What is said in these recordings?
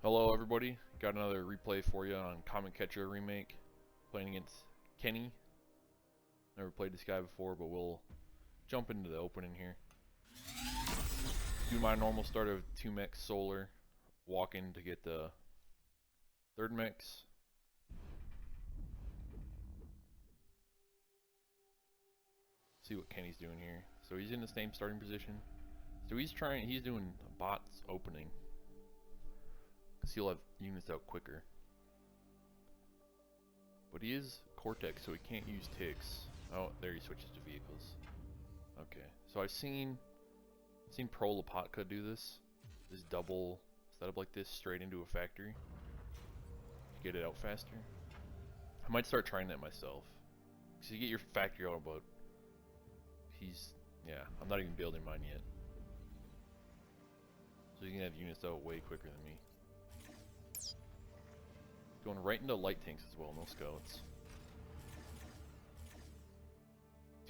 Hello everybody, got another replay for you on Comet remake, playing against Kenny. Never played this guy before, but we'll jump into the opening here. Do my normal start of 2 mechs solar, walk in to get the 3rd mechs. See what Kenny's doing here. So he's in the same starting position. So he's doing bots opening, because he'll have units out quicker. But he is Cortex, so he can't use ticks. Oh, there he switches to vehicles. Okay, so I've seen Pro Lopatka do this double setup like this straight into a factory to get it out faster. I might start trying that myself, because you get your factory out about, yeah, I'm not even building mine yet, so you can have units out way quicker than me. Going right into light tanks as well, no scouts.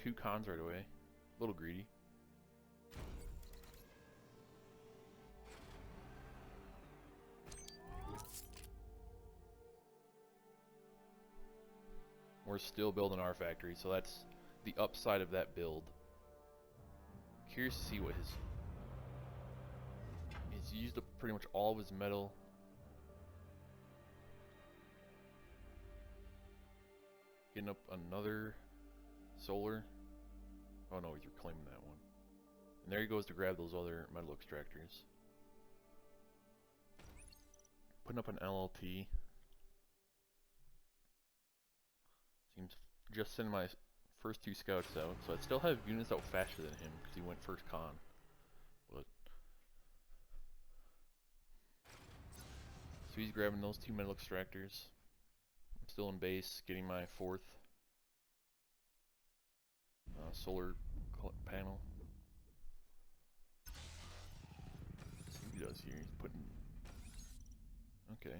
2 cons right away, a little greedy. We're still building our factory, so that's the upside of that build. Curious to see what he's used up pretty much all of his metal. Getting up another solar. Oh no, he's reclaiming that one. And there he goes to grab those other metal extractors. Putting up an LLT. Seems just sending my first 2 scouts out, so I still have units out faster than him because he went first con. But so he's grabbing those 2 metal extractors. I'm still in base, getting my 4th solar panel. Let's see what he does here. He's putting. Okay.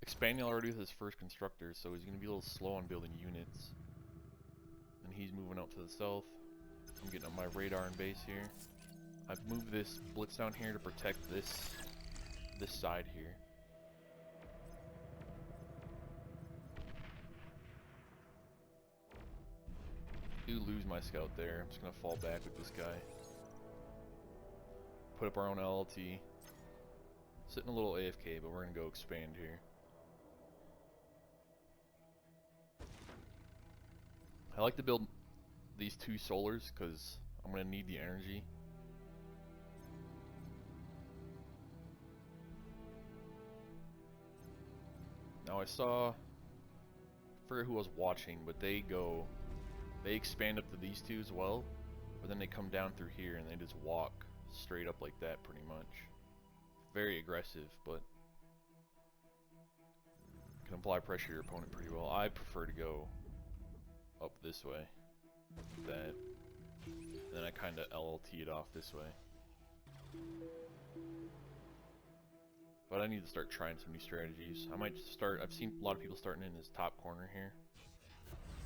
Expanding already with his first constructor, so he's going to be a little slow on building units. And he's moving out to the south. I'm getting up my radar and base here. I've moved this blitz down here to protect this side here. I do lose my scout there. I'm just going to fall back with this guy. Put up our own LLT. Sitting a little AFK, but we're going to go expand here. I like to build these 2 solars because I'm going to need the energy. Now I saw, I forget who was watching, but they expand up to these 2 as well, but then they come down through here and they just walk straight up like that pretty much. Very aggressive, but can apply pressure to your opponent pretty well. I prefer to go up this way, that, and then I kind of LLT it off this way. But I need to start trying some new strategies. I might start, I've seen a lot of people starting in his top corner here.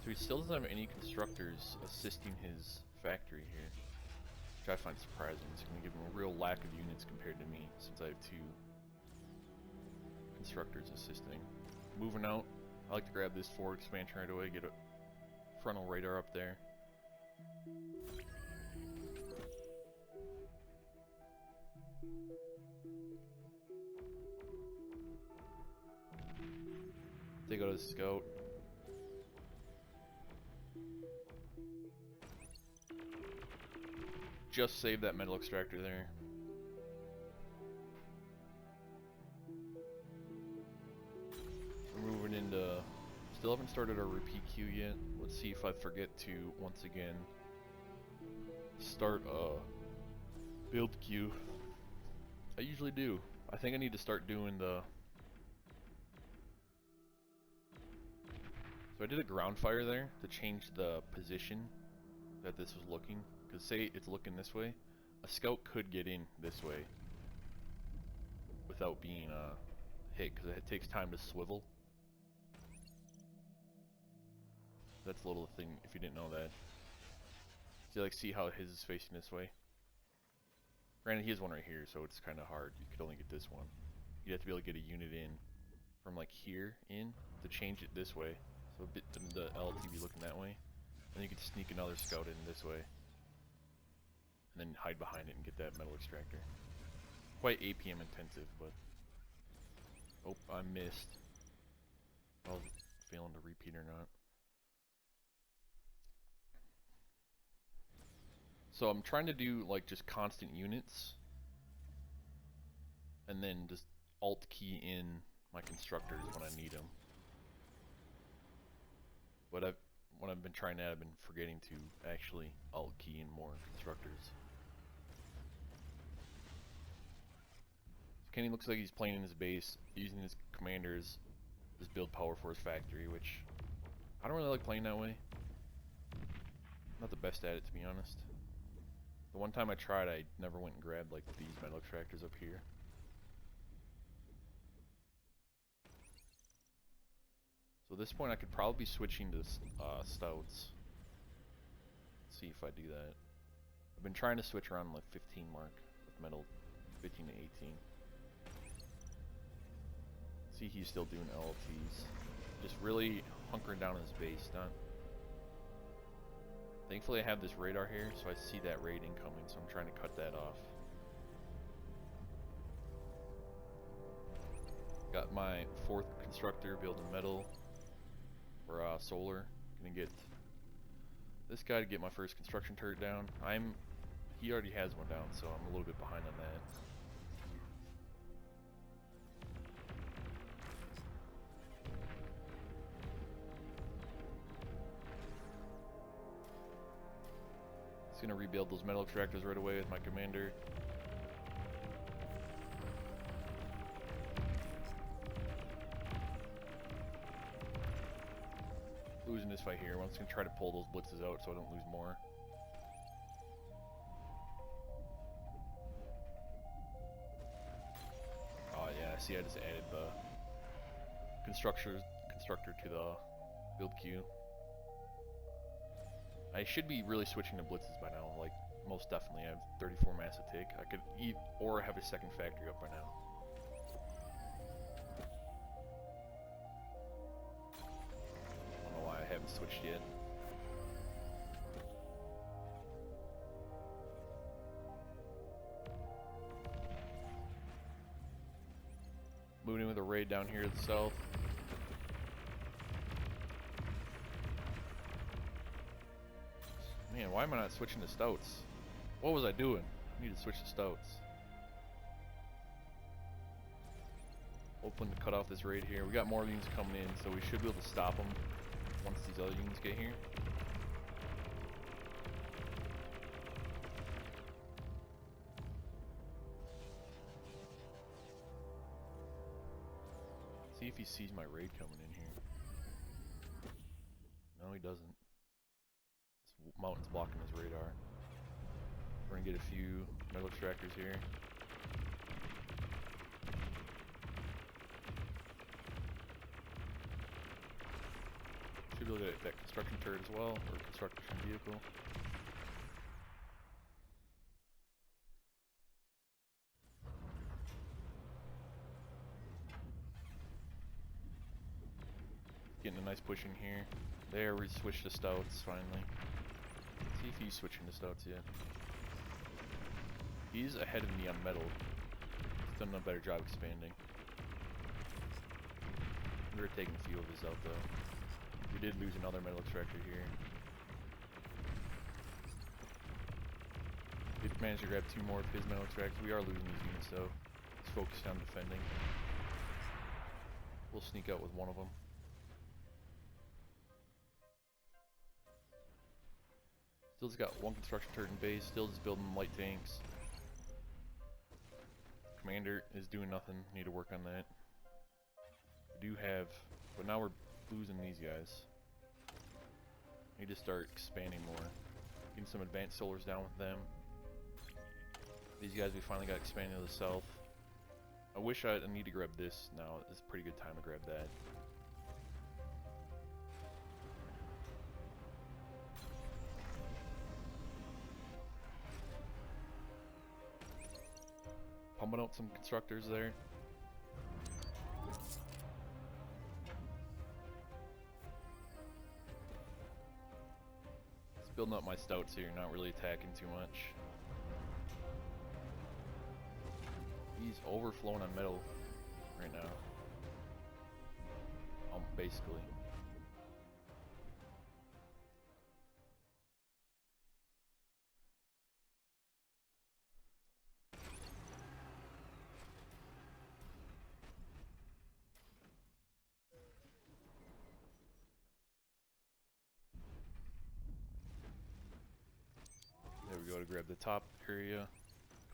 So he still doesn't have any constructors assisting his factory here, which I find surprising. It's going to give him a real lack of units compared to me, since I have 2 constructors assisting. Moving out, I like to grab this forward expansion right away, get a frontal radar up there. Take out his scout. Just save that metal extractor there. We're moving into, still haven't started our repeat queue yet. Let's see if I forget to once again start a build queue. I usually do. I think I need to start doing the. So I did a ground fire there to change the position that this was looking. Because say it's looking this way, a scout could get in this way without being hit, because it takes time to swivel. That's a little thing if you didn't know that. So like see how his is facing this way. Granted, he has one right here, so it's kind of hard. You could only get this one. You'd have to be able to get a unit in from like here in to change it this way. So a bit the LTV looking that way. And you could sneak another scout in this way. And then hide behind it and get that metal extractor. Quite APM intensive, but... Oh, I missed. I was failing to repeat or not. So I'm trying to do like just constant units. And then just alt key in my constructors when I need them. But when I've been trying that, I've been forgetting to actually alt key in more constructors. Kenny looks like he's playing in his base, using his commanders as build power for his factory, which I don't really like playing that way. Not the best at it, to be honest. The one time I tried, I never went and grabbed like these metal extractors up here. So at this point I could probably be switching to stouts. Let's see if I do that. I've been trying to switch around like 15 mark with metal, 15 to 18. See, he's still doing LLTs. Just really hunkering down his base. Not. Thankfully I have this radar here, so I see that raid incoming, so I'm trying to cut that off. Got my 4th constructor building metal for solar. Gonna get this guy to get my first construction turret down. He already has one down, so I'm a little bit behind on that. Just gonna rebuild those metal extractors right away with my commander. Losing this fight here. I'm just gonna try to pull those blitzes out so I don't lose more. Oh yeah, see, I just added the constructor to the build queue. I should be really switching to blitzes by now, like most definitely. I have 34 massive tick. I could eat or have a second factory up by now. I don't know why I haven't switched yet. Moving in with a raid down here to the south. Man, why am I not switching to stouts? What was I doing? I need to switch to stouts. Hoping to cut off this raid here. We got more units coming in, so we should be able to stop them once these other units get here. See if he sees my raid coming in here. No, he doesn't. This mountain's blocking his radar. We're gonna get a few metal extractors here. Should be able to get that construction turret as well, or construction vehicle. Getting a nice push in here. There, we switched to stouts finally. See if he's switching to stouts yet. He's ahead of me on metal. He's done a better job expanding. We were taking a few of his out though. We did lose another metal extractor here. Did manage to grab 2 more of his metal extractors. We are losing these units though. Let's focus on defending. We'll sneak out with one of them. Still just got 1 construction turret in base, still just building light tanks. Commander is doing nothing, need to work on that. We do have, but now we're losing these guys. Need to start expanding more. Getting some advanced solars down with them. These guys we finally got expanded to the south. I wish I need to grab this now, it's a pretty good time to grab that. pumping out some constructors there. Just building up my stouts here, not really attacking too much. He's overflowing on metal right now. Basically. There we go to grab the top area.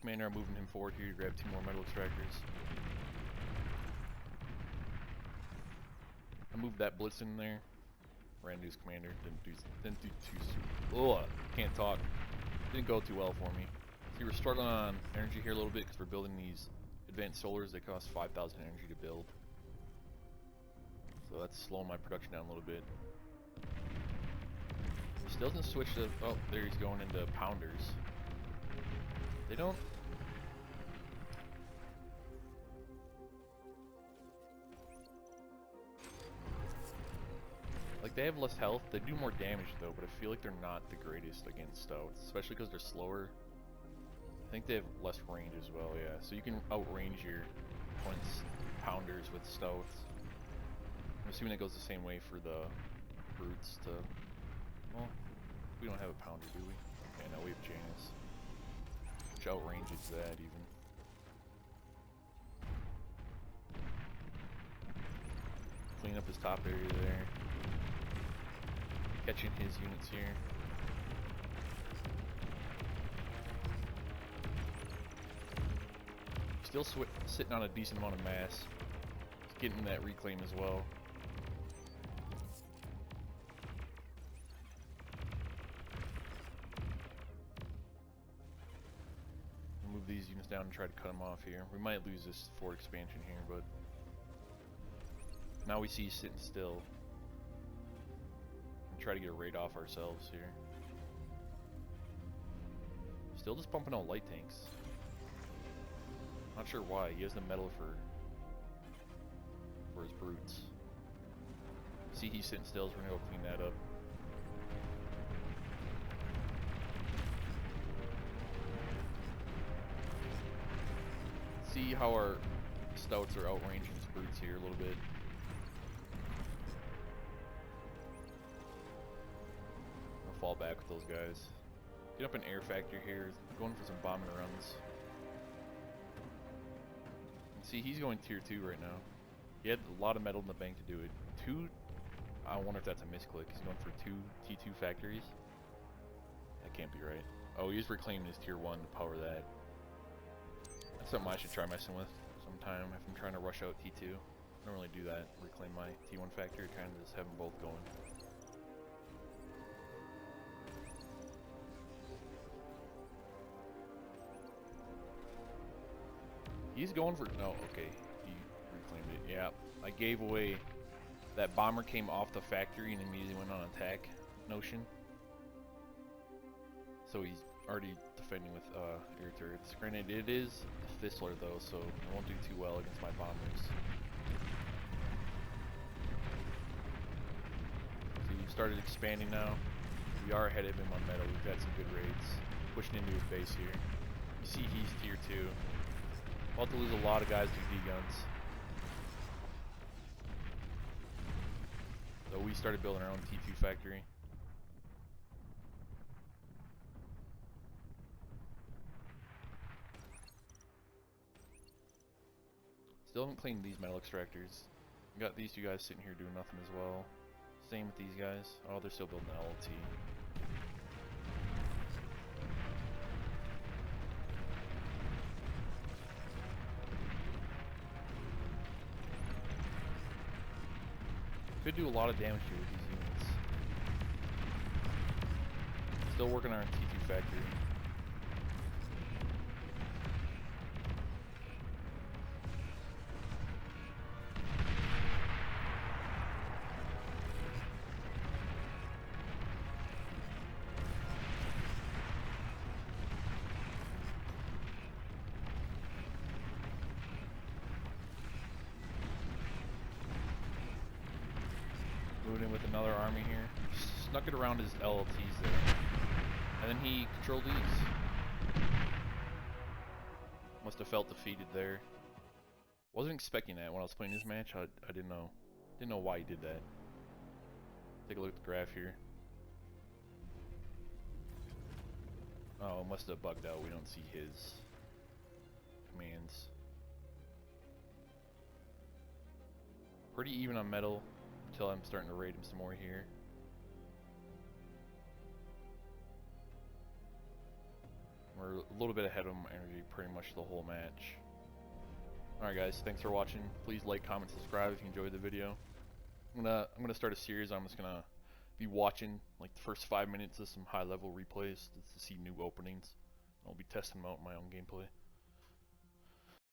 Commander, I'm moving him forward here to grab 2 more metal extractors. I moved that blitz in there. Ran into his commander. Didn't do too soon. Oh, can't talk. Didn't go too well for me. See, we're struggling on energy here a little bit because we're building these advanced solars. They cost 5,000 energy to build. So that's slowing my production down a little bit. Still doesn't switch to... Oh, there he's going into pounders. They don't... Like, they have less health. They do more damage, though, but I feel like they're not the greatest against stouts. Especially because they're slower. I think they have less range as well, yeah. So you can outrange your opponent's pounders with stouts. I'm assuming it goes the same way for the brutes to... Well, we don't have a pounder, do we? Okay, no, we have Janus. Which outranges that, even. Clean up his top area there. Catching his units here. Still sitting on a decent amount of mass. Just getting that reclaim as well. Move these units down and try to cut them off here. We might lose this fort expansion here, but now we see he's sitting still. And try to get a raid off ourselves here. Still just pumping out light tanks. Not sure why. He has the metal for his brutes. See, he's sitting still, so we're gonna go clean that up. See how our stouts are outranging his brutes here a little bit. I'll fall back with those guys. Get up an air factor here. Going for some bombing runs. See, he's going tier 2 right now. He had a lot of metal in the bank to do it. I wonder if that's a misclick. He's going for 2 T2 factories. That can't be right. Oh, he's reclaiming his tier 1 to power that. That's something I should try messing with sometime if I'm trying to rush out T2. I don't really do that. Reclaim my T1 factory, kind of just have them both going. He's going for... No, okay. He reclaimed it. Yeah, I gave away... That bomber came off the factory and immediately went on attack notion. So he's already defending with air turrets. Granted, it is a Thistler though, so it won't do too well against my bombers. So we've started expanding now. We are ahead of him on metal. We've got some good raids. Pushing into his base here. You see he's tier 2. About to lose a lot of guys to D-guns. So we started building our own T2 factory. Still haven't cleaned these metal extractors. We got these 2 guys sitting here doing nothing as well. Same with these guys. Oh, they're still building the LT. Could do a lot of damage here with these units. Still working on our T2 factory. another army here. Snuck it around his LLTs there. And then he controlled these. Must have felt defeated there. Wasn't expecting that when I was playing this match. I didn't know. Didn't know why he did that. Take a look at the graph here. Oh, it must have bugged out. We don't see his commands. Pretty even on metal until I'm starting to raid him some more here. We're a little bit ahead of him energy pretty much the whole match. Alright guys, thanks for watching. Please like, comment, subscribe if you enjoyed the video. I'm gonna start a series. I'm just gonna be watching like the first 5 minutes of some high level replays to see new openings. I'll be testing them out in my own gameplay.